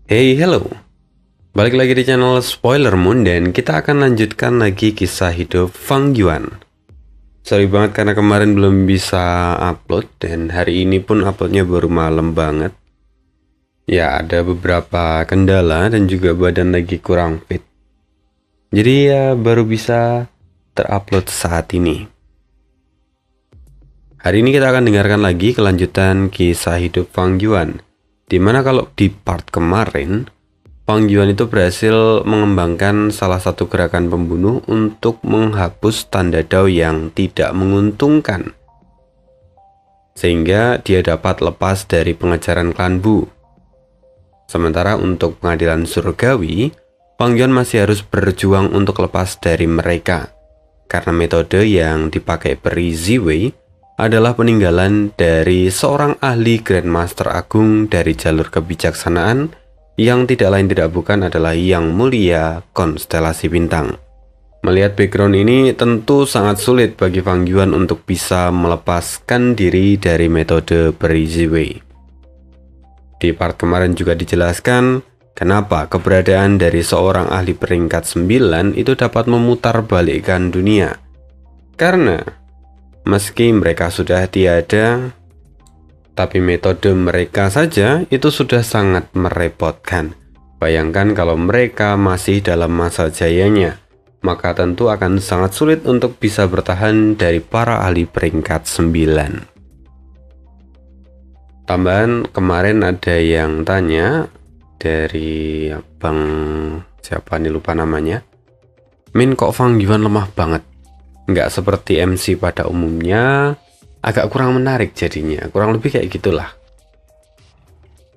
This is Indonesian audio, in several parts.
Hey, hello. Balik lagi di channel Spoiler Moon dan kita akan lanjutkan lagi kisah hidup Fang Yuan. Sorry banget karena kemarin belum bisa upload dan hari ini pun uploadnya baru malam banget. Ya, ada beberapa kendala dan juga badan lagi kurang fit. Jadi ya baru bisa terupload saat ini. Hari ini kita akan dengarkan lagi kelanjutan kisah hidup Fang Yuan. Dimana kalau di part kemarin, Fang Yuan itu berhasil mengembangkan salah satu gerakan pembunuh untuk menghapus tanda dao yang tidak menguntungkan. Sehingga dia dapat lepas dari pengejaran klan Bu. Sementara untuk pengadilan surgawi, Fang Yuan masih harus berjuang untuk lepas dari mereka. Karena metode yang dipakai peri Ziwei adalah peninggalan dari seorang ahli Grandmaster Agung dari jalur kebijaksanaan yang tidak lain tidak bukan adalah Yang Mulia Konstelasi Bintang. Melihat background ini tentu sangat sulit bagi Fang Yuan untuk bisa melepaskan diri dari metode peri Ziwei. Di part kemarin juga dijelaskan kenapa keberadaan dari seorang ahli peringkat 9 itu dapat memutarbalikkan dunia. Karena meski mereka sudah tiada, tapi metode mereka saja itu sudah sangat merepotkan. Bayangkan kalau mereka masih dalam masa jayanya, maka tentu akan sangat sulit untuk bisa bertahan dari para ahli peringkat 9. Tambahan kemarin ada yang tanya dari abang siapa nih lupa namanya, Min kok Fang Yuan lemah banget? Nggak seperti MC pada umumnya, agak kurang menarik jadinya, kurang lebih kayak gitulah.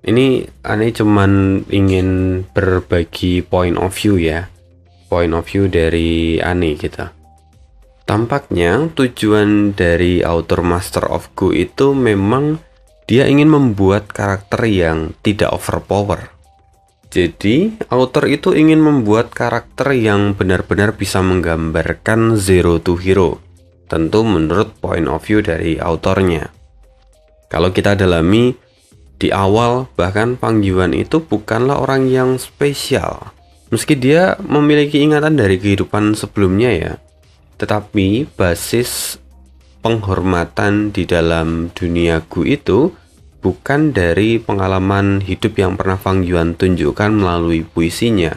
Ini aneh cuman ingin berbagi point of view ya, point of view dari aneh kita. Tampaknya tujuan dari author Master of Gu itu memang dia ingin membuat karakter yang tidak overpower. Jadi, author itu ingin membuat karakter yang benar-benar bisa menggambarkan zero to hero. Tentu menurut point of view dari autornya. Kalau kita dalami, di awal bahkan Fang Yuan itu bukanlah orang yang spesial. Meski dia memiliki ingatan dari kehidupan sebelumnya ya. Tetapi basis penghormatan di dalam dunia Gu itu bukan dari pengalaman hidup yang pernah Fang Yuan tunjukkan melalui puisinya.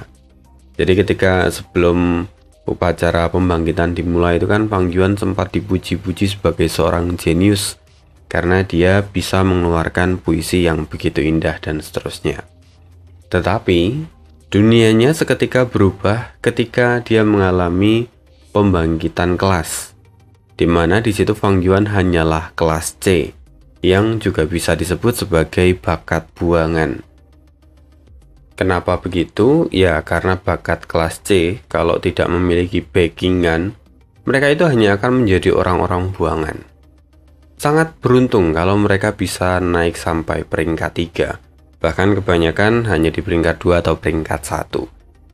Jadi ketika sebelum upacara pembangkitan dimulai itu kan Fang Yuan sempat dipuji-puji sebagai seorang jenius karena dia bisa mengeluarkan puisi yang begitu indah dan seterusnya. Tetapi dunianya seketika berubah ketika dia mengalami pembangkitan kelas, dimana di situ Fang Yuan hanyalah kelas C, yang juga bisa disebut sebagai bakat buangan. Kenapa begitu? Ya karena bakat kelas C kalau tidak memiliki backingan, mereka itu hanya akan menjadi orang-orang buangan. Sangat beruntung kalau mereka bisa naik sampai peringkat 3, bahkan kebanyakan hanya di peringkat 2 atau peringkat 1.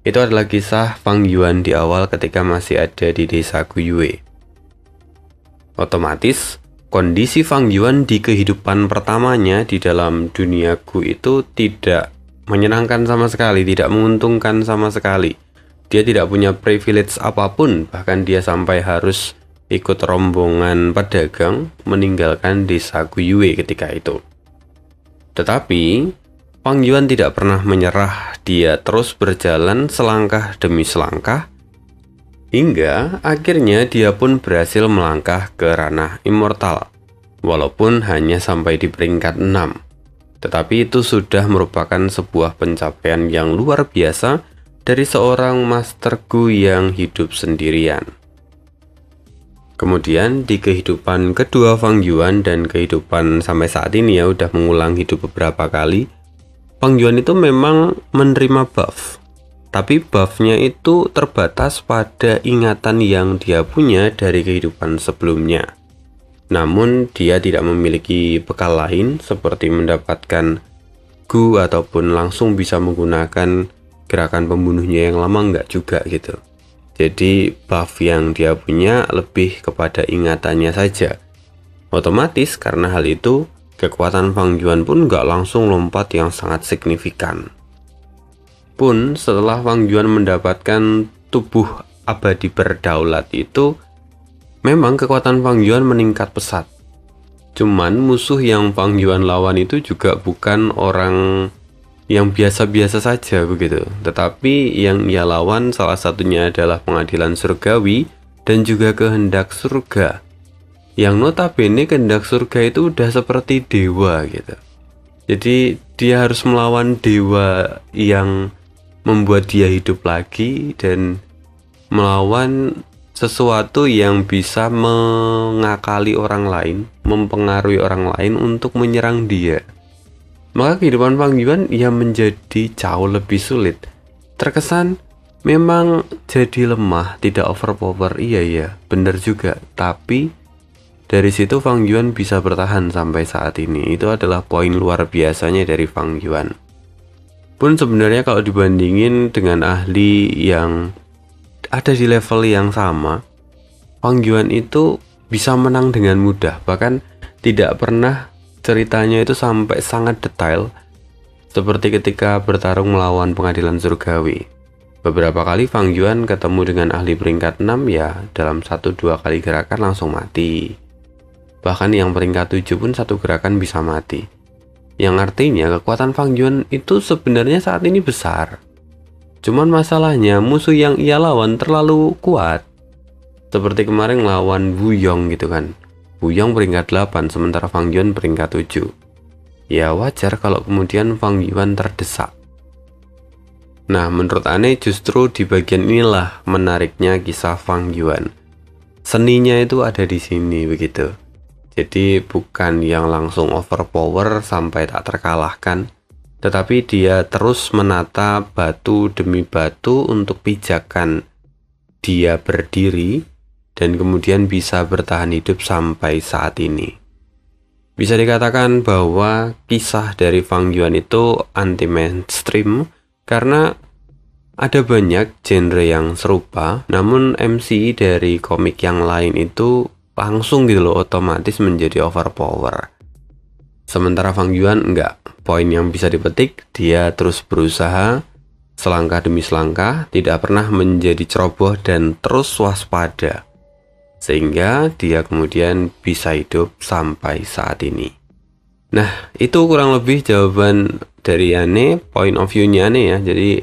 Itu adalah kisah Fang Yuan di awal ketika masih ada di desa Guyue. Otomatis kondisi Fang Yuan di kehidupan pertamanya di dalam dunia Gu itu tidak menyenangkan sama sekali, tidak menguntungkan sama sekali. Dia tidak punya privilege apapun, bahkan dia sampai harus ikut rombongan pedagang meninggalkan desa Guyue ketika itu. Tetapi Fang Yuan tidak pernah menyerah, dia terus berjalan selangkah demi selangkah, hingga akhirnya dia pun berhasil melangkah ke ranah immortal, walaupun hanya sampai di peringkat 6. Tetapi itu sudah merupakan sebuah pencapaian yang luar biasa dari seorang Master Gu yang hidup sendirian. Kemudian di kehidupan kedua Fang Yuan dan kehidupan sampai saat ini ya udah mengulang hidup beberapa kali, Fang Yuan itu memang menerima buff. Tapi buffnya itu terbatas pada ingatan yang dia punya dari kehidupan sebelumnya. Namun dia tidak memiliki bekal lain seperti mendapatkan Gu ataupun langsung bisa menggunakan gerakan pembunuhnya yang lama, enggak juga gitu. Jadi buff yang dia punya lebih kepada ingatannya saja. Otomatis karena hal itu, kekuatan Fang Yuan pun enggak langsung lompat yang sangat signifikan. Pun setelah Fang Yuan mendapatkan tubuh abadi berdaulat itu, memang kekuatan Fang Yuan meningkat pesat. Cuman musuh yang Fang Yuan lawan itu juga bukan orang yang biasa-biasa saja begitu. Tetapi yang ia lawan salah satunya adalah pengadilan surgawi dan juga kehendak surga. Yang notabene kehendak surga itu udah seperti dewa gitu. Jadi dia harus melawan dewa yang membuat dia hidup lagi dan melawan sesuatu yang bisa mengakali orang lain, mempengaruhi orang lain untuk menyerang dia. Maka kehidupan Fang Yuan ya menjadi jauh lebih sulit. Terkesan memang jadi lemah, tidak overpower, iya benar juga. Tapi dari situ Fang Yuan bisa bertahan sampai saat ini. Itu adalah poin luar biasanya dari Fang Yuan. Pun sebenarnya kalau dibandingin dengan ahli yang ada di level yang sama, Fang Yuan itu bisa menang dengan mudah. Bahkan tidak pernah ceritanya itu sampai sangat detail, seperti ketika bertarung melawan pengadilan surgawi. Beberapa kali Fang Yuan ketemu dengan ahli peringkat 6 ya dalam 1-2 kali gerakan langsung mati. Bahkan yang peringkat 7 pun satu gerakan bisa mati. Yang artinya kekuatan Fang Yuan itu sebenarnya saat ini besar. Cuman masalahnya musuh yang ia lawan terlalu kuat. Seperti kemarin lawan Wu Yong gitu kan. Wu Yong peringkat 8 sementara Fang Yuan peringkat 7. Ya wajar kalau kemudian Fang Yuan terdesak. Nah menurut Ane justru di bagian inilah menariknya kisah Fang Yuan. Seninya itu ada di sini begitu. Jadi bukan yang langsung overpower sampai tak terkalahkan, tetapi dia terus menata batu demi batu untuk pijakan dia berdiri dan kemudian bisa bertahan hidup sampai saat ini. Bisa dikatakan bahwa kisah dari Fang Yuan itu anti mainstream karena ada banyak genre yang serupa, namun MC dari komik yang lain itu langsung gitu loh otomatis menjadi overpower. Sementara Fang Yuan enggak. Poin yang bisa dipetik, dia terus berusaha selangkah demi selangkah, tidak pernah menjadi ceroboh dan terus waspada. Sehingga dia kemudian bisa hidup sampai saat ini. Nah, itu kurang lebih jawaban dari Ane, point of view-nya Ane ya. Jadi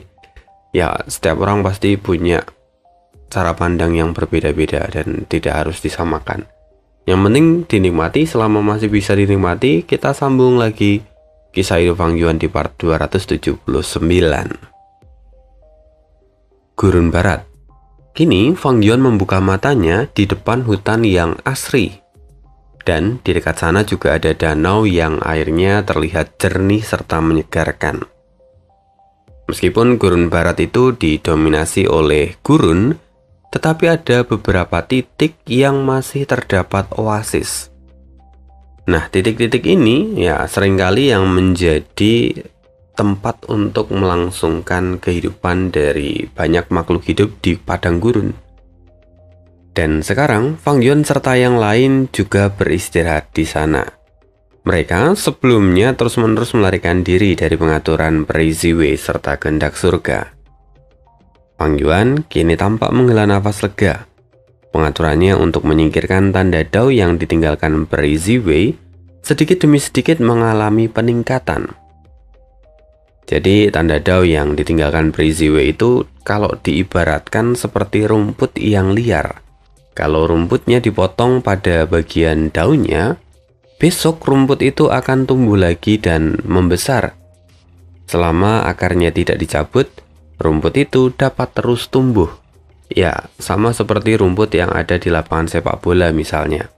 ya setiap orang pasti punya cara pandang yang berbeda-beda dan tidak harus disamakan. Yang penting dinikmati, selama masih bisa dinikmati. Kita sambung lagi kisah hidup Fang Yuan di part 279. Gurun Barat. Kini Fang Yuan membuka matanya di depan hutan yang asri. Dan di dekat sana juga ada danau yang airnya terlihat jernih serta menyegarkan. Meskipun gurun barat itu didominasi oleh gurun, tetapi ada beberapa titik yang masih terdapat oasis. Nah, titik-titik ini ya seringkali yang menjadi tempat untuk melangsungkan kehidupan dari banyak makhluk hidup di padang gurun. Dan sekarang Fang Yuan serta yang lain juga beristirahat di sana. Mereka sebelumnya terus-menerus melarikan diri dari pengaturan peri Ziwei serta kehendak surga. Fang Yuan kini tampak menghela nafas lega. Pengaturannya untuk menyingkirkan tanda Dao yang ditinggalkan peri Ziwei sedikit demi sedikit mengalami peningkatan. Jadi tanda Dao yang ditinggalkan peri Ziwei itu kalau diibaratkan seperti rumput yang liar. Kalau rumputnya dipotong pada bagian daunnya, besok rumput itu akan tumbuh lagi dan membesar. Selama akarnya tidak dicabut, rumput itu dapat terus tumbuh. Ya, sama seperti rumput yang ada di lapangan sepak bola misalnya.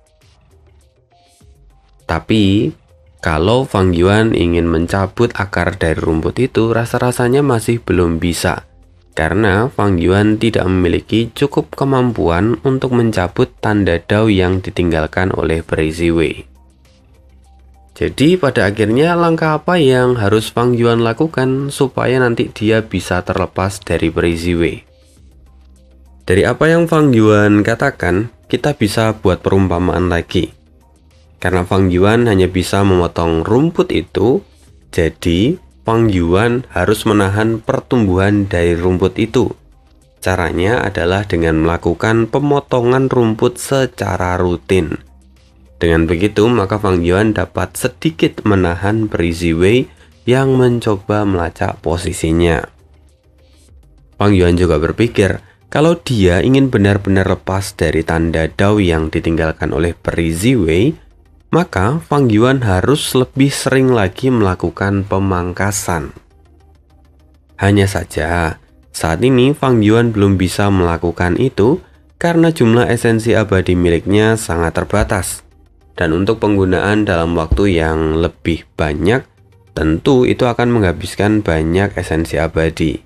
Tapi, kalau Fang Yuan ingin mencabut akar dari rumput itu, rasa-rasanya masih belum bisa. Karena Fang Yuan tidak memiliki cukup kemampuan untuk mencabut tanda Dao yang ditinggalkan oleh peri Ziwei. Jadi pada akhirnya langkah apa yang harus Fang Yuan lakukan supaya nanti dia bisa terlepas dari peri Ziwei? Dari apa yang Fang Yuan katakan, kita bisa buat perumpamaan lagi. Karena Fang Yuan hanya bisa memotong rumput itu, jadi Fang Yuan harus menahan pertumbuhan dari rumput itu. Caranya adalah dengan melakukan pemotongan rumput secara rutin. Dengan begitu, maka Fang Yuan dapat sedikit menahan peri Ziwei yang mencoba melacak posisinya. Fang Yuan juga berpikir, kalau dia ingin benar-benar lepas dari tanda Dao yang ditinggalkan oleh peri Ziwei, maka Fang Yuan harus lebih sering lagi melakukan pemangkasan. Hanya saja, saat ini Fang Yuan belum bisa melakukan itu karena jumlah esensi abadi miliknya sangat terbatas. Dan untuk penggunaan dalam waktu yang lebih banyak, tentu itu akan menghabiskan banyak esensi abadi.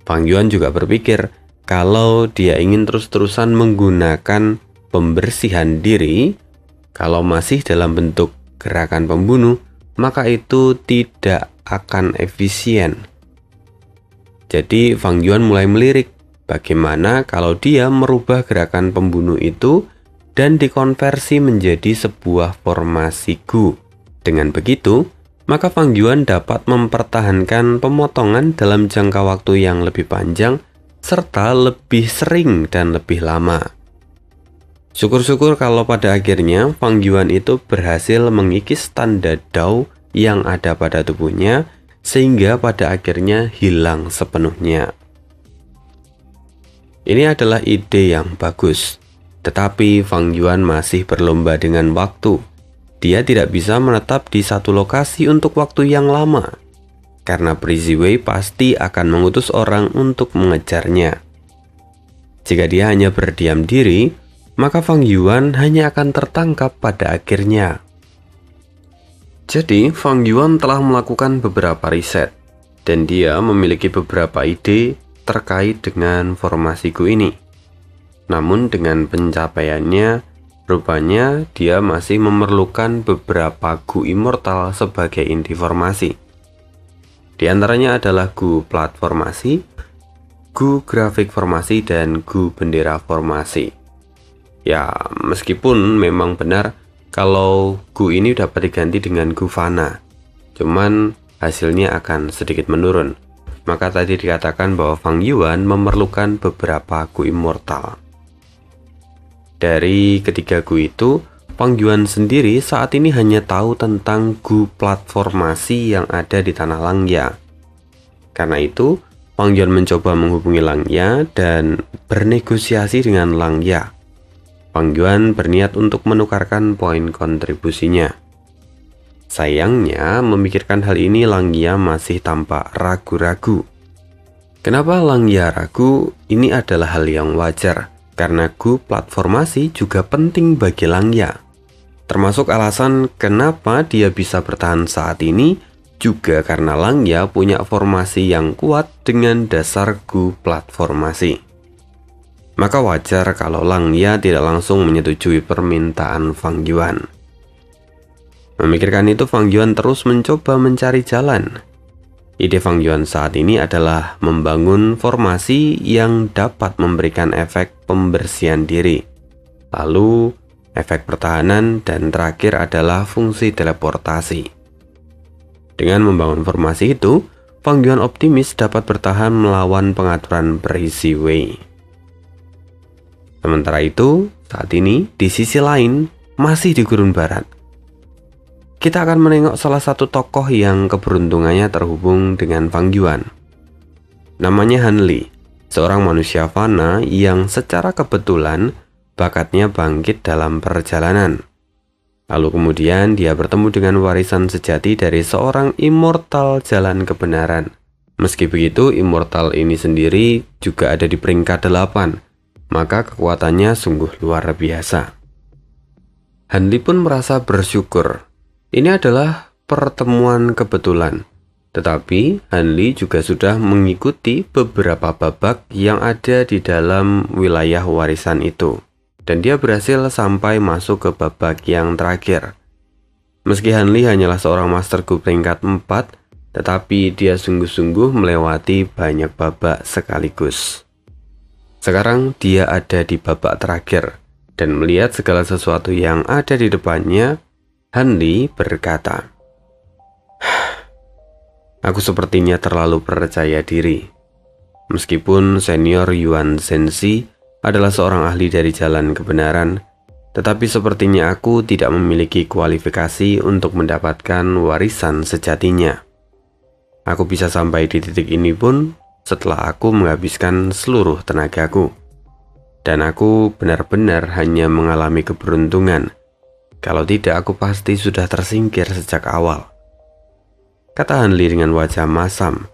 Fang Yuan juga berpikir, kalau dia ingin terus-terusan menggunakan pembersihan diri, kalau masih dalam bentuk gerakan pembunuh, maka itu tidak akan efisien. Jadi Fang Yuan mulai melirik, bagaimana kalau dia merubah gerakan pembunuh itu dan dikonversi menjadi sebuah formasi Gu. Dengan begitu, maka Fang Yuan dapat mempertahankan pemotongan dalam jangka waktu yang lebih panjang, serta lebih sering dan lebih lama. Syukur-syukur kalau pada akhirnya Fang Yuan itu berhasil mengikis tanda Dao yang ada pada tubuhnya, sehingga pada akhirnya hilang sepenuhnya. Ini adalah ide yang bagus. Tetapi Fang Yuan masih berlomba dengan waktu. Dia tidak bisa menetap di satu lokasi untuk waktu yang lama, karena peri Ziwei pasti akan mengutus orang untuk mengejarnya. Jika dia hanya berdiam diri, maka Fang Yuan hanya akan tertangkap pada akhirnya. Jadi Fang Yuan telah melakukan beberapa riset, dan dia memiliki beberapa ide terkait dengan formasi Gu ini. Namun dengan pencapaiannya, rupanya dia masih memerlukan beberapa Gu immortal sebagai inti formasi. Di antaranya adalah Gu plat formasi, Gu grafik formasi, dan Gu bendera formasi. Ya, meskipun memang benar kalau Gu ini dapat diganti dengan Gu fana, cuman hasilnya akan sedikit menurun. Maka tadi dikatakan bahwa Fang Yuan memerlukan beberapa Gu immortal. Dari ketiga Gu itu, Fang Yuan sendiri saat ini hanya tahu tentang Gu platformasi yang ada di tanah Langya. Karena itu, Fang Yuan mencoba menghubungi Langya dan bernegosiasi dengan Langya. Fang Yuan berniat untuk menukarkan poin kontribusinya. Sayangnya, memikirkan hal ini Langya masih tampak ragu-ragu. Kenapa Langya ragu? Ini adalah hal yang wajar. Karena Gu platformasi juga penting bagi Langya. Termasuk alasan kenapa dia bisa bertahan saat ini, juga karena Langya punya formasi yang kuat dengan dasar Gu platformasi. Maka wajar kalau Langya tidak langsung menyetujui permintaan Fang Yuan. Memikirkan itu, Fang Yuan terus mencoba mencari jalan. Ide Fang Yuan saat ini adalah membangun formasi yang dapat memberikan efek pembersihan diri, lalu efek pertahanan, dan terakhir adalah fungsi teleportasi. Dengan membangun formasi itu, Fang Yuan optimis dapat bertahan melawan pengaturan peri Ziwei. Sementara itu, saat ini di sisi lain, masih di Gurun Barat, kita akan menengok salah satu tokoh yang keberuntungannya terhubung dengan Fang Yuan. Namanya Han Li, seorang manusia fana yang secara kebetulan bakatnya bangkit dalam perjalanan. Lalu kemudian dia bertemu dengan warisan sejati dari seorang immortal jalan kebenaran. Meski begitu, immortal ini sendiri juga ada di peringkat 8, maka kekuatannya sungguh luar biasa. Han Li pun merasa bersyukur. Ini adalah pertemuan kebetulan, tetapi Han Li juga sudah mengikuti beberapa babak yang ada di dalam wilayah warisan itu, dan dia berhasil sampai masuk ke babak yang terakhir. Meski Han Li hanyalah seorang Master Gu peringkat 4, tetapi dia sungguh-sungguh melewati banyak babak sekaligus. Sekarang dia ada di babak terakhir, dan melihat segala sesuatu yang ada di depannya, Han Li berkata, Aku sepertinya terlalu percaya diri. Meskipun senior Yuan Zhenzi adalah seorang ahli dari jalan kebenaran, tetapi sepertinya aku tidak memiliki kualifikasi untuk mendapatkan warisan sejatinya. Aku bisa sampai di titik ini pun setelah aku menghabiskan seluruh tenagaku. Dan aku benar-benar hanya mengalami keberuntungan. Kalau tidak, aku pasti sudah tersingkir sejak awal, kata Han Li dengan wajah masam.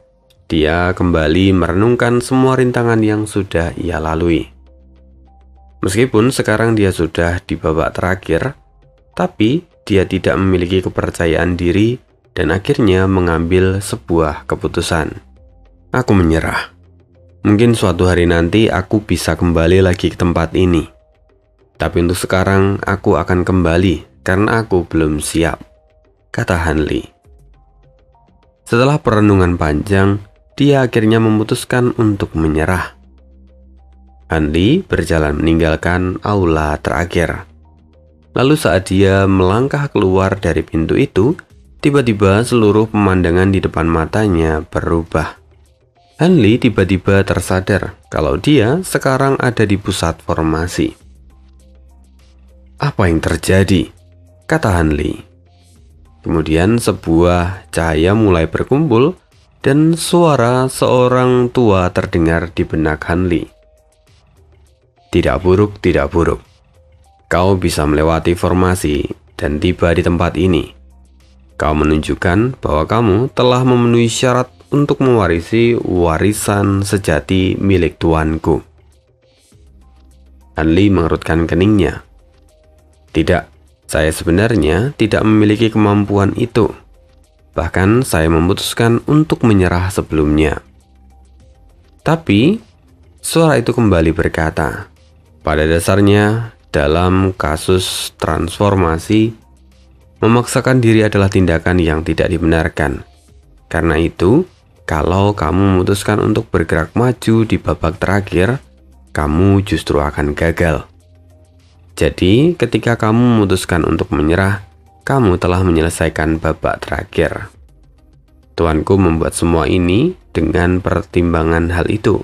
Dia kembali merenungkan semua rintangan yang sudah ia lalui. Meskipun sekarang dia sudah di babak terakhir, tapi dia tidak memiliki kepercayaan diri dan akhirnya mengambil sebuah keputusan. Aku menyerah. Mungkin suatu hari nanti aku bisa kembali lagi ke tempat ini. Tapi untuk sekarang aku akan kembali karena aku belum siap, kata Han Li. Setelah perenungan panjang, dia akhirnya memutuskan untuk menyerah. Han Li berjalan meninggalkan aula terakhir. Lalu saat dia melangkah keluar dari pintu itu, tiba-tiba seluruh pemandangan di depan matanya berubah. Han Li tiba-tiba tersadar kalau dia sekarang ada di pusat formasi. Apa yang terjadi? Kata Han Li. Kemudian sebuah cahaya mulai berkumpul dan suara seorang tua terdengar di benak Han Li. Tidak buruk, tidak buruk. Kau bisa melewati formasi dan tiba di tempat ini. Kau menunjukkan bahwa kamu telah memenuhi syarat untuk mewarisi warisan sejati milik tuanku. Han Li mengerutkan keningnya. Tidak, saya sebenarnya tidak memiliki kemampuan itu. Bahkan saya memutuskan untuk menyerah sebelumnya. Tapi, suara itu kembali berkata, pada dasarnya dalam kasus transformasi, memaksakan diri adalah tindakan yang tidak dibenarkan. Karena itu, kalau kamu memutuskan untuk bergerak maju di babak terakhir, kamu justru akan gagal. Jadi, ketika kamu memutuskan untuk menyerah, kamu telah menyelesaikan babak terakhir. Tuanku membuat semua ini dengan pertimbangan hal itu.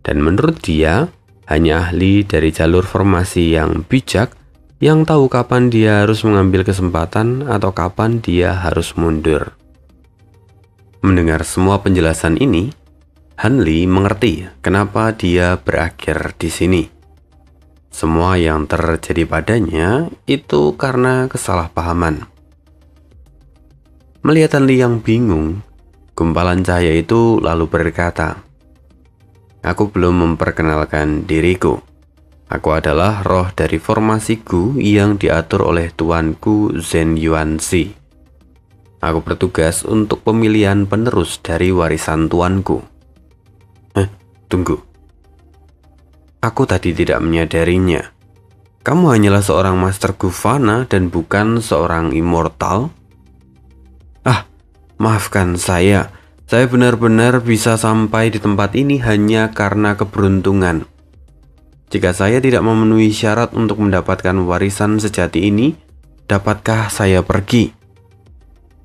Dan menurut dia, hanya ahli dari jalur formasi yang bijak yang tahu kapan dia harus mengambil kesempatan atau kapan dia harus mundur. Mendengar semua penjelasan ini, Han Li mengerti kenapa dia berakhir di sini. Semua yang terjadi padanya itu karena kesalahpahaman. Melihat Han Li yang bingung, gumpalan cahaya itu lalu berkata, "Aku belum memperkenalkan diriku. Aku adalah roh dari formasi Gu yang diatur oleh tuanku Zhen Yuanzi. Aku bertugas untuk pemilihan penerus dari warisan tuanku." Tunggu. Aku tadi tidak menyadarinya. Kamu hanyalah seorang Master Gu Fana dan bukan seorang immortal? Maafkan saya. Saya benar-benar bisa sampai di tempat ini hanya karena keberuntungan. Jika saya tidak memenuhi syarat untuk mendapatkan warisan sejati ini, dapatkah saya pergi?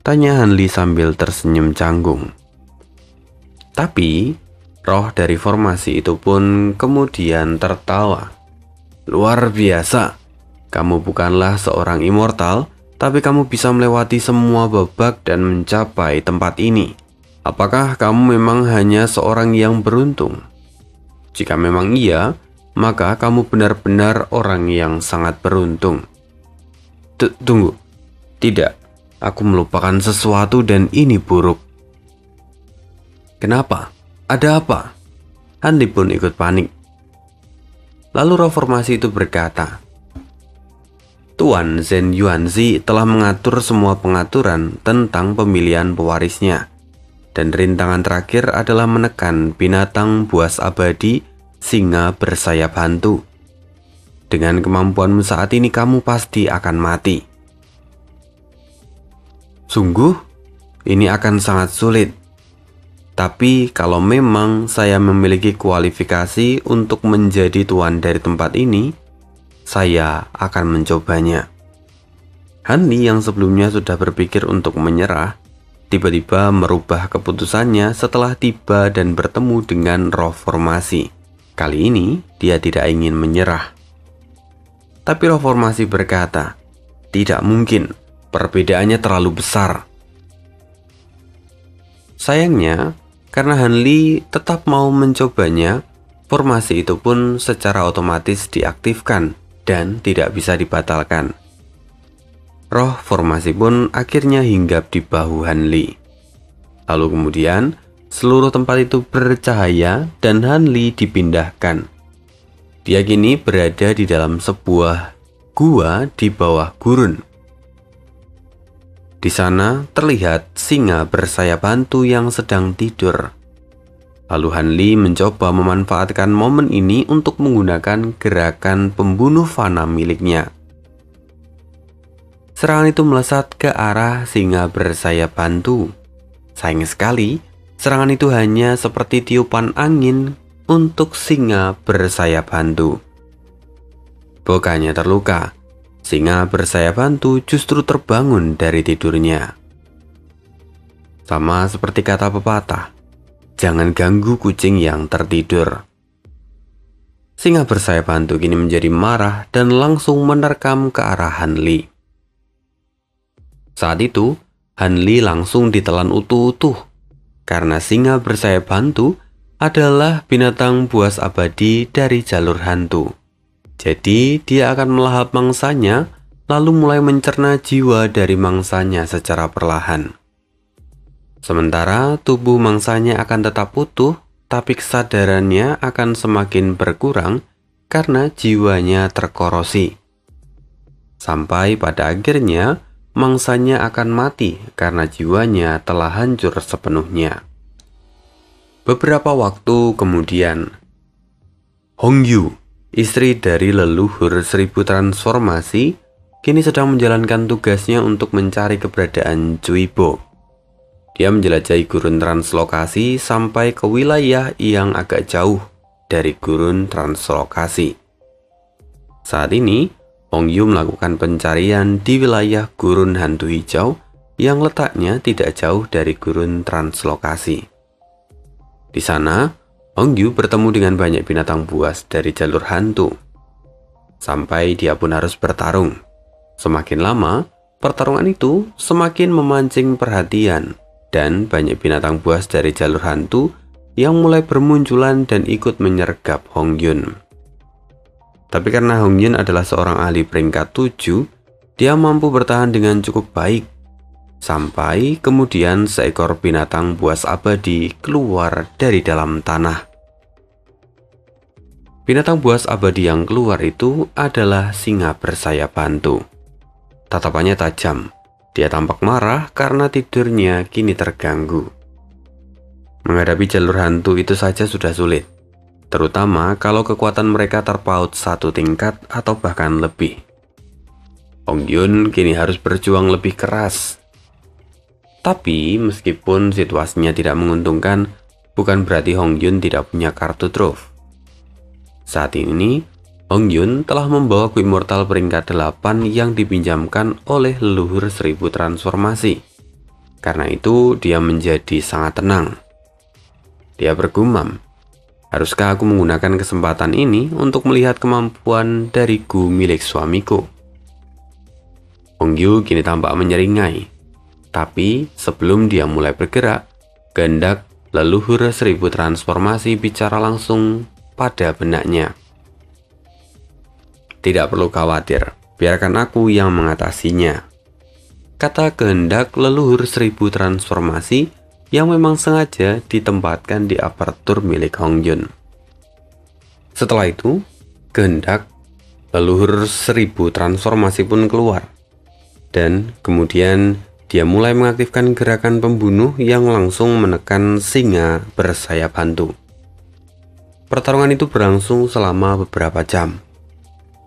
Tanya Han Li sambil tersenyum canggung. Tapi, roh dari formasi itu pun kemudian tertawa. Luar biasa, kamu bukanlah seorang immortal, tapi kamu bisa melewati semua babak dan mencapai tempat ini. Apakah kamu memang hanya seorang yang beruntung? Jika memang iya, maka kamu benar-benar orang yang sangat beruntung. Tunggu, tidak, aku melupakan sesuatu dan ini buruk. Kenapa? Ada apa? Han Li pun ikut panik. Lalu roh formasi itu berkata, Tuan Zhen Yuanzi telah mengatur semua pengaturan tentang pemilihan pewarisnya. Dan rintangan terakhir adalah menekan binatang buas abadi singa bersayap hantu. Dengan kemampuanmu saat ini kamu pasti akan mati. Sungguh, ini akan sangat sulit. Tapi kalau memang saya memiliki kualifikasi untuk menjadi tuan dari tempat ini, saya akan mencobanya. Han Li yang sebelumnya sudah berpikir untuk menyerah, tiba-tiba merubah keputusannya setelah tiba dan bertemu dengan roh formasi. Kali ini, dia tidak ingin menyerah. Tapi roh formasi berkata, "Tidak mungkin, perbedaannya terlalu besar." Sayangnya, karena Hanli tetap mau mencobanya, formasi itu pun secara otomatis diaktifkan dan tidak bisa dibatalkan. Roh formasi pun akhirnya hinggap di bahu Hanli. Lalu kemudian, seluruh tempat itu bercahaya dan Hanli dipindahkan. Dia kini berada di dalam sebuah gua di bawah gurun. Di sana terlihat singa bersayap hantu yang sedang tidur. Lalu Hanli mencoba memanfaatkan momen ini untuk menggunakan gerakan pembunuh fana miliknya. Serangan itu melesat ke arah singa bersayap hantu. Sayang sekali, serangan itu hanya seperti tiupan angin untuk singa bersayap hantu. Bukannya terluka, singa bersayap hantu justru terbangun dari tidurnya. Sama seperti kata pepatah, jangan ganggu kucing yang tertidur. Singa bersayap hantu kini menjadi marah dan langsung menerkam ke arah Hanli. Saat itu, Hanli langsung ditelan utuh-utuh karena singa bersayap hantu adalah binatang buas abadi dari jalur hantu. Jadi, dia akan melahap mangsanya lalu mulai mencerna jiwa dari mangsanya secara perlahan. Sementara tubuh mangsanya akan tetap utuh, tapi kesadarannya akan semakin berkurang karena jiwanya terkorosi. Sampai pada akhirnya, mangsanya akan mati karena jiwanya telah hancur sepenuhnya. Beberapa waktu kemudian, Hongyu, istri dari leluhur 1000 transformasi, kini sedang menjalankan tugasnya untuk mencari keberadaan Cuibo. Dia menjelajahi gurun translokasi sampai ke wilayah yang agak jauh dari gurun translokasi. Saat ini, Hongyu melakukan pencarian di wilayah gurun hantu hijau yang letaknya tidak jauh dari gurun translokasi. Di sana, Hongyu bertemu dengan banyak binatang buas dari jalur hantu. Sampai dia pun harus bertarung. Semakin lama, pertarungan itu semakin memancing perhatian dan banyak binatang buas dari jalur hantu yang mulai bermunculan dan ikut menyergap Hongyun. Tapi karena Hongyun adalah seorang ahli peringkat 7, dia mampu bertahan dengan cukup baik. Sampai kemudian seekor binatang buas abadi keluar dari dalam tanah. Binatang buas abadi yang keluar itu adalah singa bersayap hantu. Tatapannya tajam. Dia tampak marah karena tidurnya kini terganggu. Menghadapi jalur hantu itu saja sudah sulit, terutama kalau kekuatan mereka terpaut 1 tingkat atau bahkan lebih. Hongyun kini harus berjuang lebih keras. Tapi meskipun situasinya tidak menguntungkan, bukan berarti Hongyun tidak punya kartu truf. Saat ini, Hongyun telah membawa Ku Immortal peringkat 8 yang dipinjamkan oleh leluhur 1000 transformasi. Karena itu, dia menjadi sangat tenang. Dia bergumam, haruskah aku menggunakan kesempatan ini untuk melihat kemampuan dari Gu milik suamiku? Hongyu kini tampak menyeringai. Tapi sebelum dia mulai bergerak, kehendak leluhur 1000 transformasi bicara langsung pada benaknya. Tidak perlu khawatir, biarkan aku yang mengatasinya. Kata kehendak leluhur 1000 transformasi yang memang sengaja ditempatkan di apertur milik Hongyun. Setelah itu, kehendak leluhur 1000 transformasi pun keluar. Dan kemudian dia mulai mengaktifkan gerakan pembunuh yang langsung menekan singa bersayap hantu. Pertarungan itu berlangsung selama beberapa jam.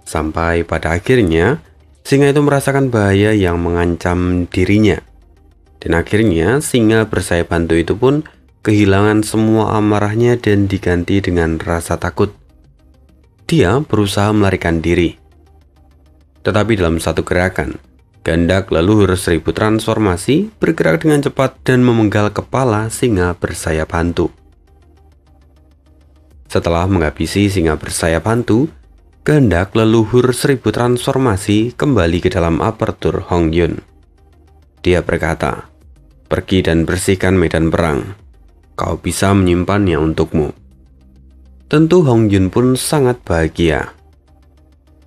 Sampai pada akhirnya, singa itu merasakan bahaya yang mengancam dirinya. Dan akhirnya, singa bersayap hantu itu pun kehilangan semua amarahnya dan diganti dengan rasa takut. Dia berusaha melarikan diri. Tetapi dalam satu gerakan, Kehendak leluhur 1000 transformasi bergerak dengan cepat dan memenggal kepala singa bersayap hantu. Setelah menghabisi singa bersayap hantu, kehendak leluhur 1000 transformasi kembali ke dalam apertur Hongyun. Dia berkata, "Pergi dan bersihkan medan perang. Kau bisa menyimpannya untukmu." Tentu Hongyun pun sangat bahagia.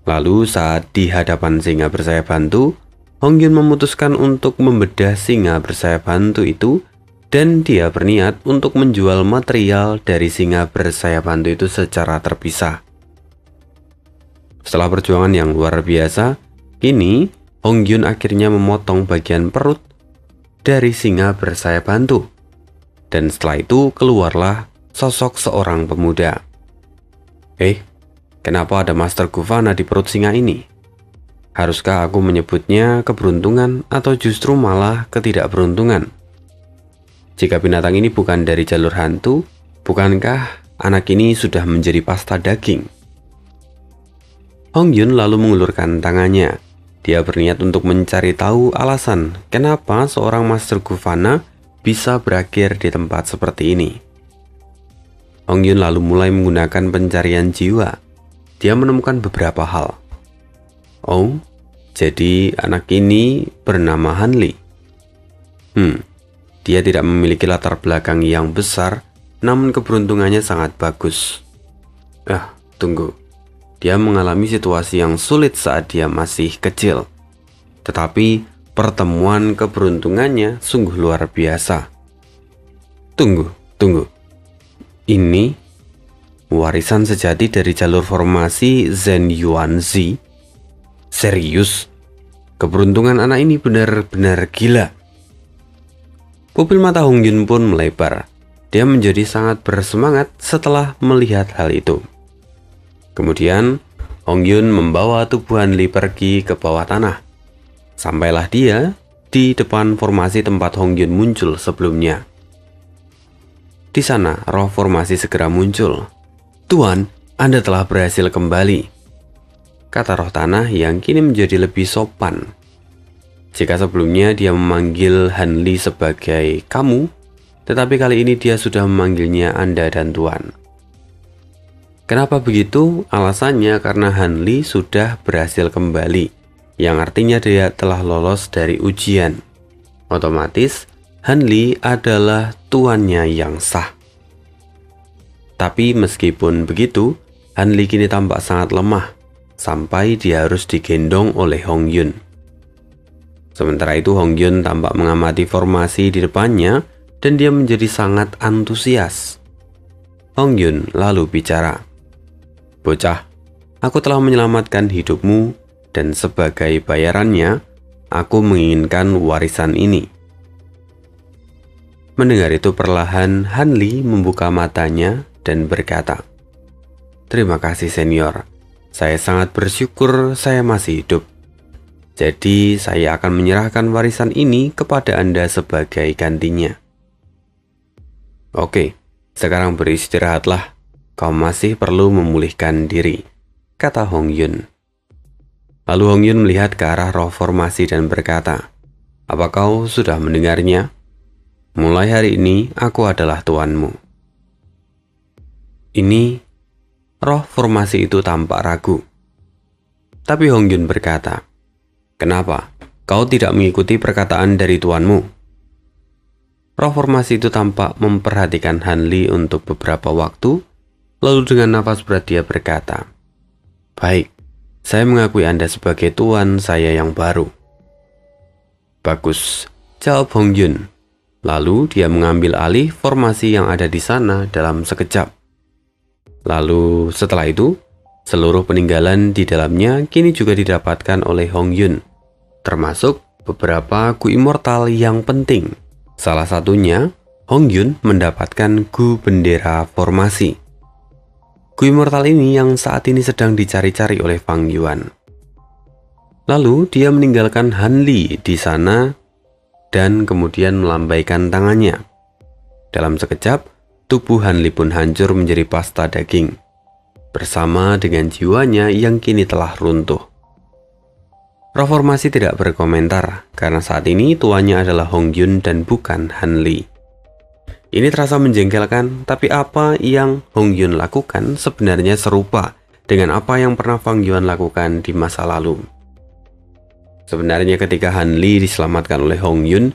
Lalu saat di hadapan singa bersayap hantu, Hongyun memutuskan untuk membedah singa bersayap hantu itu, dan dia berniat untuk menjual material dari singa bersayap hantu itu secara terpisah. Setelah perjuangan yang luar biasa, kini Hongyun akhirnya memotong bagian perut dari singa bersayap hantu. Dan setelah itu keluarlah sosok seorang pemuda. Kenapa ada Master Guvana di perut singa ini? Haruskah aku menyebutnya keberuntungan atau justru malah ketidakberuntungan? Jika binatang ini bukan dari jalur hantu, bukankah anak ini sudah menjadi pasta daging? Hongyun lalu mengulurkan tangannya. Dia berniat untuk mencari tahu alasan kenapa seorang Master Guvana bisa berakhir di tempat seperti ini. Hongyun lalu mulai menggunakan pencarian jiwa. Dia menemukan beberapa hal. Oh, jadi anak ini bernama Hanli. Dia tidak memiliki latar belakang yang besar, namun keberuntungannya sangat bagus. Tunggu. Dia mengalami situasi yang sulit saat dia masih kecil. Tetapi pertemuan keberuntungannya sungguh luar biasa. Tunggu. Ini warisan sejati dari jalur formasi Zhen Yuanzi. Serius? Keberuntungan anak ini benar-benar gila. Pupil mata Hongyun pun melebar. Dia menjadi sangat bersemangat setelah melihat hal itu. Kemudian, Hongyun membawa tubuh Hanli pergi ke bawah tanah. Sampailah dia di depan formasi tempat Hongyun muncul sebelumnya. Di sana, roh formasi segera muncul. "Tuan, Anda telah berhasil kembali," kata roh tanah yang kini menjadi lebih sopan. Jika sebelumnya dia memanggil Hanli sebagai kamu, tetapi kali ini dia sudah memanggilnya Anda dan Tuan. Kenapa begitu? Alasannya karena Hanli sudah berhasil kembali, yang artinya dia telah lolos dari ujian. Otomatis, Hanli adalah tuannya yang sah. Tapi meskipun begitu, Hanli kini tampak sangat lemah, sampai dia harus digendong oleh Hongyun. Sementara itu Hongyun tampak mengamati formasi di depannya dan dia menjadi sangat antusias. Hongyun lalu bicara, "Bocah, aku telah menyelamatkan hidupmu dan sebagai bayarannya, aku menginginkan warisan ini." Mendengar itu perlahan Hanli membuka matanya dan berkata, "Terima kasih senior. Saya sangat bersyukur saya masih hidup. Jadi saya akan menyerahkan warisan ini kepada Anda sebagai gantinya." "Oke, sekarang beristirahatlah. Kau masih perlu memulihkan diri," kata Hongyun. Lalu Hongyun melihat ke arah roh formasi dan berkata, "Apa kau sudah mendengarnya? Mulai hari ini aku adalah tuanmu." Ini roh formasi itu tampak ragu. Tapi Hongyun berkata, "Kenapa? Kau tidak mengikuti perkataan dari tuanmu?" Roh formasi itu tampak memperhatikan Hanli untuk beberapa waktu, lalu dengan nafas berat dia berkata, "Baik, saya mengakui Anda sebagai tuan saya yang baru." "Bagus," jawab Hongyun. Lalu dia mengambil alih formasi yang ada di sana dalam sekejap. Lalu setelah itu, seluruh peninggalan di dalamnya kini juga didapatkan oleh Hongyun, termasuk beberapa gu immortal yang penting. Salah satunya, Hongyun mendapatkan gu bendera formasi. Gu immortal ini yang saat ini sedang dicari-cari oleh Fang Yuan. Lalu dia meninggalkan Hanli di sana dan kemudian melambaikan tangannya. Dalam sekejap, tubuh Hanli pun hancur menjadi pasta daging, bersama dengan jiwanya yang kini telah runtuh. Reformasi tidak berkomentar karena saat ini tuannya adalah Hong Yun dan bukan Han Li. Ini terasa menjengkelkan, tapi apa yang Hong Yun lakukan sebenarnya serupa dengan apa yang pernah Fang Yuan lakukan di masa lalu. Sebenarnya ketika Han Li diselamatkan oleh Hong Yun,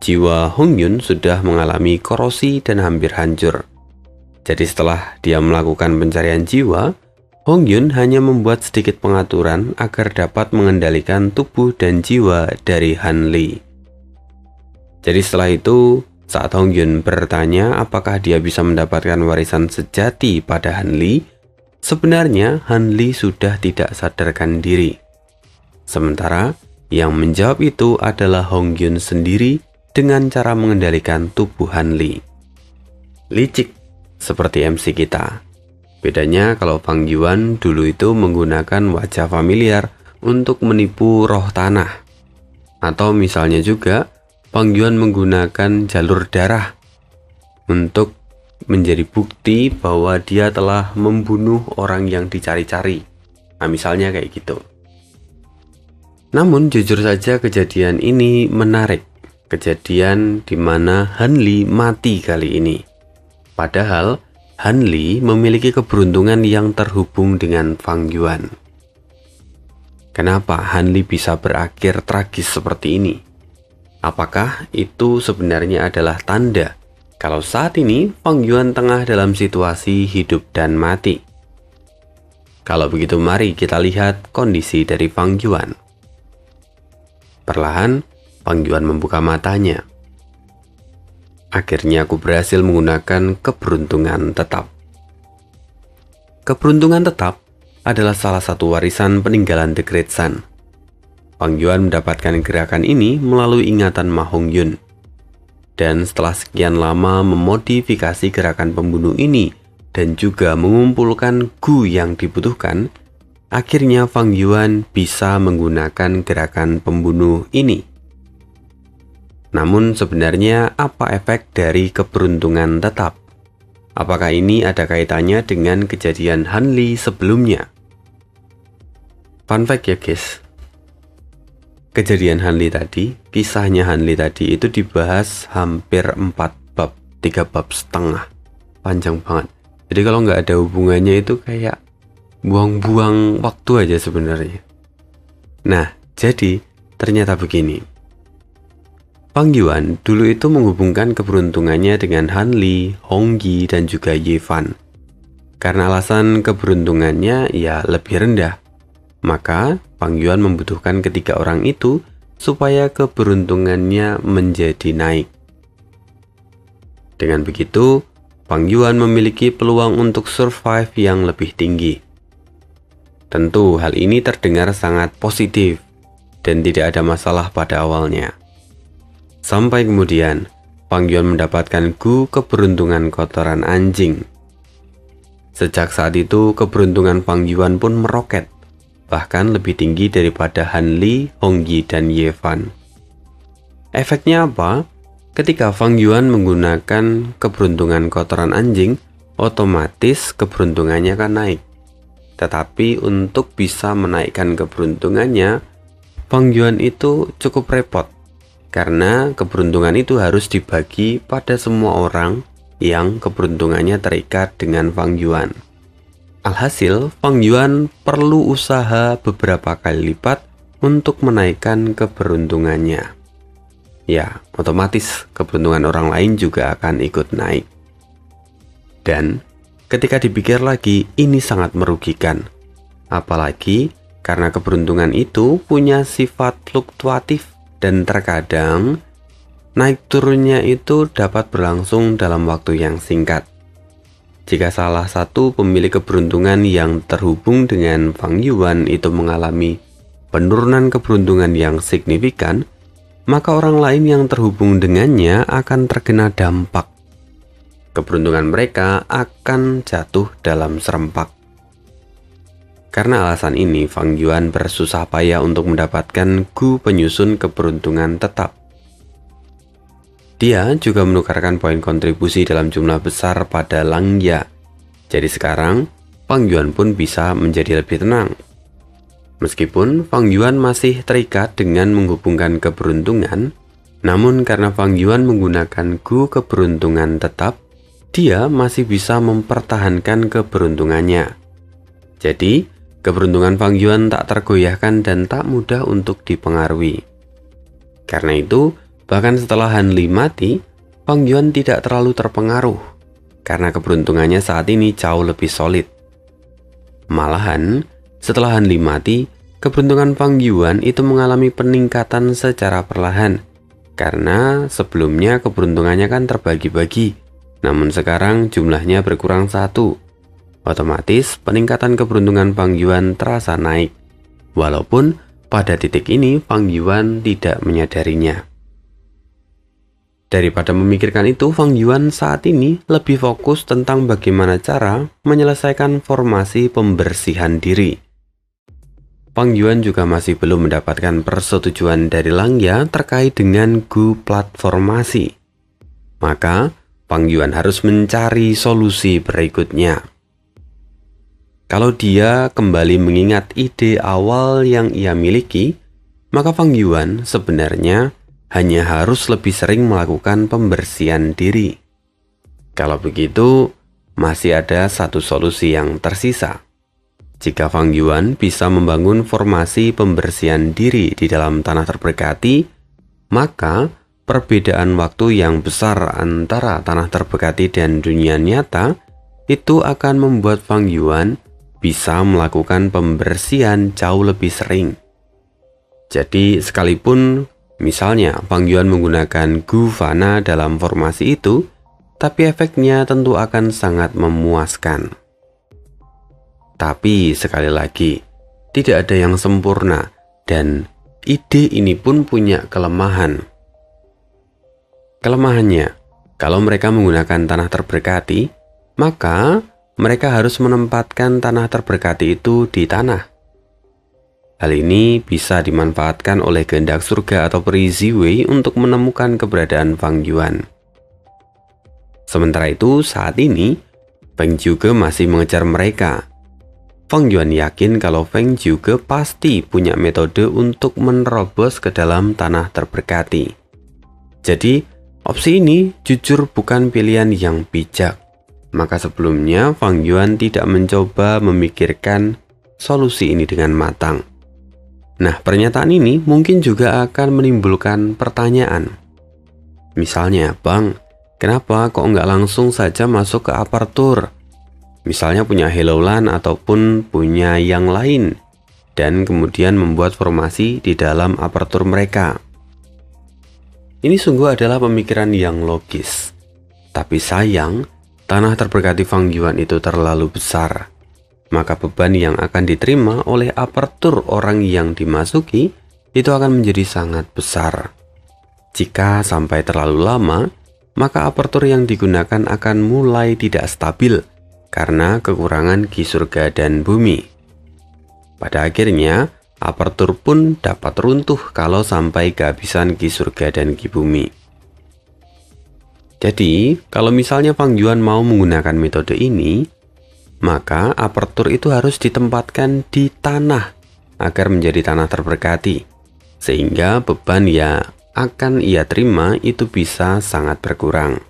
jiwa Hong Yun sudah mengalami korosi dan hampir hancur. Jadi setelah dia melakukan pencarian jiwa, Hong Yun hanya membuat sedikit pengaturan agar dapat mengendalikan tubuh dan jiwa dari Han Li. Jadi setelah itu, saat Hong Yun bertanya apakah dia bisa mendapatkan warisan sejati pada Han Li, sebenarnya Han Li sudah tidak sadarkan diri. Sementara yang menjawab itu adalah Hong Yun sendiri dengan cara mengendalikan tubuh Han Li. Licik seperti MC kita. Bedanya kalau Fang Yuan dulu itu menggunakan wajah familiar untuk menipu roh tanah. Atau misalnya juga Fang Yuan menggunakan jalur darah untuk menjadi bukti bahwa dia telah membunuh orang yang dicari-cari. Nah, misalnya kayak gitu. Namun jujur saja kejadian ini menarik. Kejadian di mana Han Li mati kali ini. Padahal Han Li memiliki keberuntungan yang terhubung dengan Fang Yuan. Kenapa Han Li bisa berakhir tragis seperti ini? Apakah itu sebenarnya adalah tanda kalau saat ini Fang Yuan tengah dalam situasi hidup dan mati? Kalau begitu mari kita lihat kondisi dari Fang Yuan. Perlahan Fang Yuan membuka matanya. Akhirnya aku berhasil menggunakan keberuntungan tetap. Keberuntungan tetap adalah salah satu warisan peninggalan The Great Sun. Fang Yuan mendapatkan gerakan ini melalui ingatan Ma Hong Yun. Dan setelah sekian lama memodifikasi gerakan pembunuh ini dan juga mengumpulkan gu yang dibutuhkan, akhirnya Fang Yuan bisa menggunakan gerakan pembunuh ini. Namun sebenarnya apa efek dari keberuntungan tetap? Apakah ini ada kaitannya dengan kejadian Han Li sebelumnya? Fun fact ya guys. Kejadian Han Li tadi, kisahnya Han Li tadi itu dibahas hampir 4 bab, 3 bab setengah. Panjang banget. Jadi kalau nggak ada hubungannya itu kayak buang-buang waktu aja sebenarnya. Nah, jadi ternyata begini. Fang Yuan dulu itu menghubungkan keberuntungannya dengan Han Li, Hong Yi, dan juga Ye Fan. Karena alasan keberuntungannya ya lebih rendah, maka Fang Yuan membutuhkan ketiga orang itu supaya keberuntungannya menjadi naik. Dengan begitu, Fang Yuan memiliki peluang untuk survive yang lebih tinggi. Tentu hal ini terdengar sangat positif dan tidak ada masalah pada awalnya. Sampai kemudian, Fang Yuan mendapatkan gu keberuntungan kotoran anjing. Sejak saat itu, keberuntungan Fang Yuan pun meroket, bahkan lebih tinggi daripada Han Li, Hong Yi, dan Ye Fan. Efeknya apa? Ketika Fang Yuan menggunakan keberuntungan kotoran anjing, otomatis keberuntungannya akan naik. Tetapi untuk bisa menaikkan keberuntungannya, Fang Yuan itu cukup repot. Karena keberuntungan itu harus dibagi pada semua orang yang keberuntungannya terikat dengan Fang Yuan. Alhasil, Fang Yuan perlu usaha beberapa kali lipat untuk menaikkan keberuntungannya. Ya, otomatis keberuntungan orang lain juga akan ikut naik. Dan ketika dipikir lagi, ini sangat merugikan. Apalagi karena keberuntungan itu punya sifat fluktuatif. Dan terkadang naik turunnya itu dapat berlangsung dalam waktu yang singkat. Jika salah satu pemilik keberuntungan yang terhubung dengan Fang Yuan itu mengalami penurunan keberuntungan yang signifikan, maka orang lain yang terhubung dengannya akan terkena dampak. Keberuntungan mereka akan jatuh dalam serempak. Karena alasan ini, Fang Yuan bersusah payah untuk mendapatkan gu penyusun keberuntungan tetap. Dia juga menukarkan poin kontribusi dalam jumlah besar pada Lang Ya. Jadi sekarang, Fang Yuan pun bisa menjadi lebih tenang. Meskipun Fang Yuan masih terikat dengan menghubungkan keberuntungan, namun karena Fang Yuan menggunakan Gu keberuntungan tetap, dia masih bisa mempertahankan keberuntungannya. Jadi, keberuntungan Fang Yuan tak tergoyahkan dan tak mudah untuk dipengaruhi. Karena itu, bahkan setelah Han Li mati, Fang Yuan tidak terlalu terpengaruh, karena keberuntungannya saat ini jauh lebih solid. Malahan, setelah Han Li mati, keberuntungan Fang Yuan itu mengalami peningkatan secara perlahan, karena sebelumnya keberuntungannya kan terbagi-bagi, namun sekarang jumlahnya berkurang 1. Otomatis peningkatan keberuntungan Fang Yuan terasa naik, walaupun pada titik ini Fang Yuan tidak menyadarinya. Daripada memikirkan itu, Fang Yuan saat ini lebih fokus tentang bagaimana cara menyelesaikan formasi pembersihan diri. Fang Yuan juga masih belum mendapatkan persetujuan dari Langya terkait dengan Gu platformasi. Maka, Fang Yuan harus mencari solusi berikutnya. Kalau dia kembali mengingat ide awal yang ia miliki, maka Fang Yuan sebenarnya hanya harus lebih sering melakukan pembersihan diri. Kalau begitu, masih ada satu solusi yang tersisa. Jika Fang Yuan bisa membangun formasi pembersihan diri di dalam tanah terberkati, maka perbedaan waktu yang besar antara tanah terberkati dan dunia nyata itu akan membuat Fang Yuan bisa melakukan pembersihan jauh lebih sering. Jadi sekalipun misalnya Fang Yuan menggunakan Gu Fana dalam formasi itu, tapi efeknya tentu akan sangat memuaskan. Tapi sekali lagi, tidak ada yang sempurna dan ide ini pun punya kelemahan. Kelemahannya, kalau mereka menggunakan tanah terberkati, maka mereka harus menempatkan tanah terberkati itu di tanah. Hal ini bisa dimanfaatkan oleh kehendak surga atau peri Ziwei untuk menemukan keberadaan Fang Yuan. Sementara itu, saat ini, Feng Zhuge masih mengejar mereka. Fang Yuan yakin kalau Feng Zhuge pasti punya metode untuk menerobos ke dalam tanah terberkati. Jadi, opsi ini jujur bukan pilihan yang bijak. Maka sebelumnya, Fang Yuan tidak mencoba memikirkan solusi ini dengan matang. Nah, pernyataan ini mungkin juga akan menimbulkan pertanyaan. Misalnya, Bang, kenapa kok nggak langsung saja masuk ke apertur? Misalnya punya HelloLAN ataupun punya yang lain, dan kemudian membuat formasi di dalam apertur mereka. Ini sungguh adalah pemikiran yang logis. Tapi sayang, tanah terberkati Fang Yuan itu terlalu besar. Maka beban yang akan diterima oleh apertur orang yang dimasuki itu akan menjadi sangat besar. Jika sampai terlalu lama, maka apertur yang digunakan akan mulai tidak stabil karena kekurangan Ki Surga dan Bumi. Pada akhirnya, apertur pun dapat runtuh kalau sampai kehabisan Ki Surga dan Ki Bumi. Jadi, kalau misalnya Fang Yuan mau menggunakan metode ini, maka apertur itu harus ditempatkan di tanah agar menjadi tanah terberkati, sehingga beban yang akan ia terima itu bisa sangat berkurang.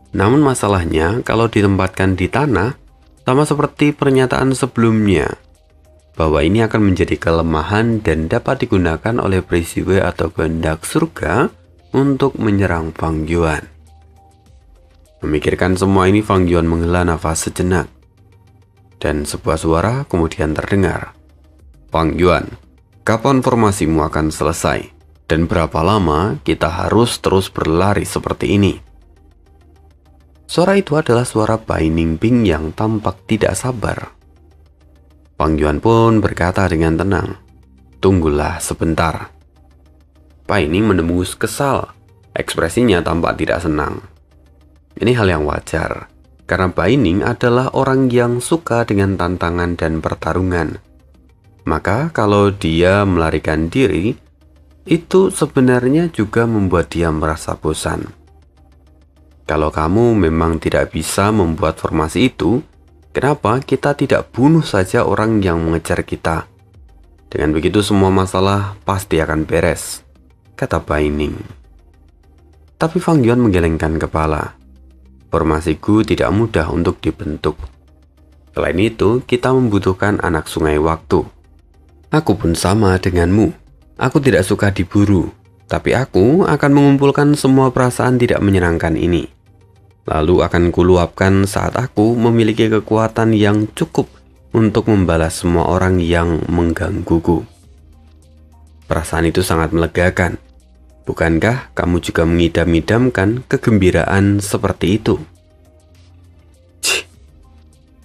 Namun masalahnya kalau ditempatkan di tanah, sama seperti pernyataan sebelumnya, bahwa ini akan menjadi kelemahan dan dapat digunakan oleh peri Ziwei atau kehendak surga untuk menyerang Fang Yuan. Memikirkan semua ini, Fang Yuan menghela nafas sejenak. Dan sebuah suara kemudian terdengar. Fang Yuan, kapan formasimu akan selesai? Dan berapa lama kita harus terus berlari seperti ini? Suara itu adalah suara Bai Ningping yang tampak tidak sabar. Fang Yuan pun berkata dengan tenang, tunggulah sebentar. Bai Ning menembus kesal. Ekspresinya tampak tidak senang. Ini hal yang wajar. Karena Bai Ning adalah orang yang suka dengan tantangan dan pertarungan. Maka kalau dia melarikan diri, itu sebenarnya juga membuat dia merasa bosan. Kalau kamu memang tidak bisa membuat formasi itu, kenapa kita tidak bunuh saja orang yang mengejar kita? Dengan begitu semua masalah pasti akan beres, kata Baining. Tapi Fang Yuan menggelengkan kepala. Formasiku tidak mudah untuk dibentuk. Selain itu, kita membutuhkan anak sungai waktu. Aku pun sama denganmu. Aku tidak suka diburu, tapi aku akan mengumpulkan semua perasaan tidak menyenangkan ini. Lalu akan kuluapkan saat aku memiliki kekuatan yang cukup untuk membalas semua orang yang menggangguku. Perasaan itu sangat melegakan. Bukankah kamu juga mengidam-idamkan kegembiraan seperti itu?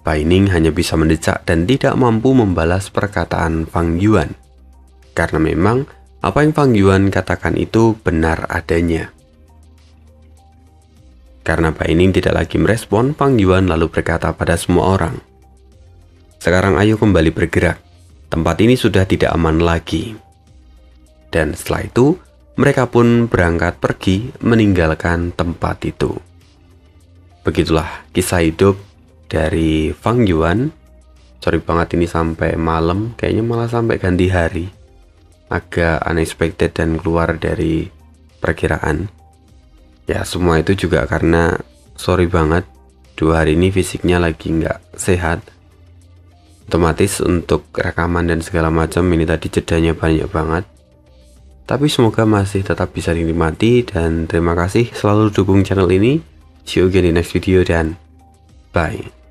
Baining hanya bisa mendecak dan tidak mampu membalas perkataan Fang Yuan. Karena memang apa yang Fang Yuan katakan itu benar adanya. Karena Baining tidak lagi merespon, Fang Yuan lalu berkata pada semua orang, "Sekarang ayo kembali bergerak. Tempat ini sudah tidak aman lagi." Dan setelah itu, mereka pun berangkat pergi meninggalkan tempat itu. Begitulah kisah hidup dari Fang Yuan. Sorry banget ini sampai malam, kayaknya malah sampai ganti hari. Agak unexpected dan keluar dari perkiraan. Ya semua itu juga karena sorry banget, 2 hari ini fisiknya lagi nggak sehat. Otomatis untuk rekaman dan segala macam ini tadi jedanya banyak banget. Tapi semoga masih tetap bisa dinikmati dan terima kasih selalu dukung channel ini. See you again di next video dan bye.